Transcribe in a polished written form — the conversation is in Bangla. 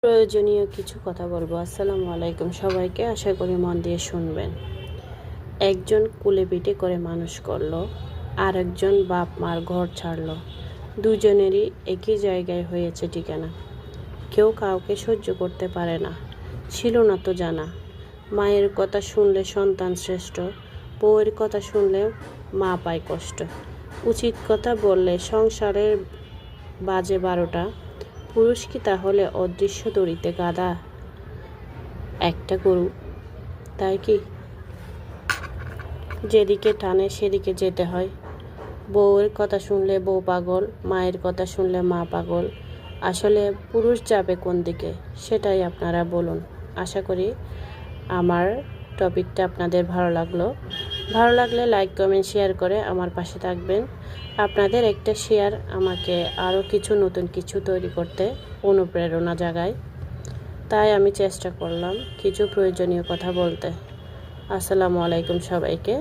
প্রয়োজনীয় কিছু কথা বলবো। আসসালামু আলাইকুম সবাইকে, আশা করি মন দিয়ে শুনবেন। একজন কুলে পিঠে করে মানুষ করলো, আর একজন বাপ মার ঘর ছাড়লো। দুজনেরই একই জায়গায় হয়েছে ঠিকানা। কেউ কাউকে সহ্য করতে পারে না, ছিল না তো জানা। মায়ের কথা শুনলে সন্তান শ্রেষ্ঠ, বউয়ের কথা শুনলে মা পায় কষ্ট। উচিত কথা বললে সংসারের বাজে 12টা। পুরুষ কি তাহলে অদৃশ্য দড়িতে গাদা? একটা গরু, তাই কি? যেদিকে টানে সেদিকে যেতে হয়। বউয়ের কথা শুনলে বউ পাগল, মায়ের কথা শুনলে মা পাগল। আসলে পুরুষ যাবে কোন দিকে, সেটাই আপনারা বলুন। আশা করি আমার টপিকটা আপনাদের ভালো লাগলে লাইক কমেন্ট শেয়ার করে আমার পাশে থাকবেন। আপনাদের একটা শেয়ার আমাকে আরও নতুন কিছু তৈরি করতে অনুপ্রেরণা জাগায়। তাই আমি চেষ্টা করলাম কিছু প্রয়োজনীয় কথা বলতে। আসসালামু আলাইকুম সবাইকে।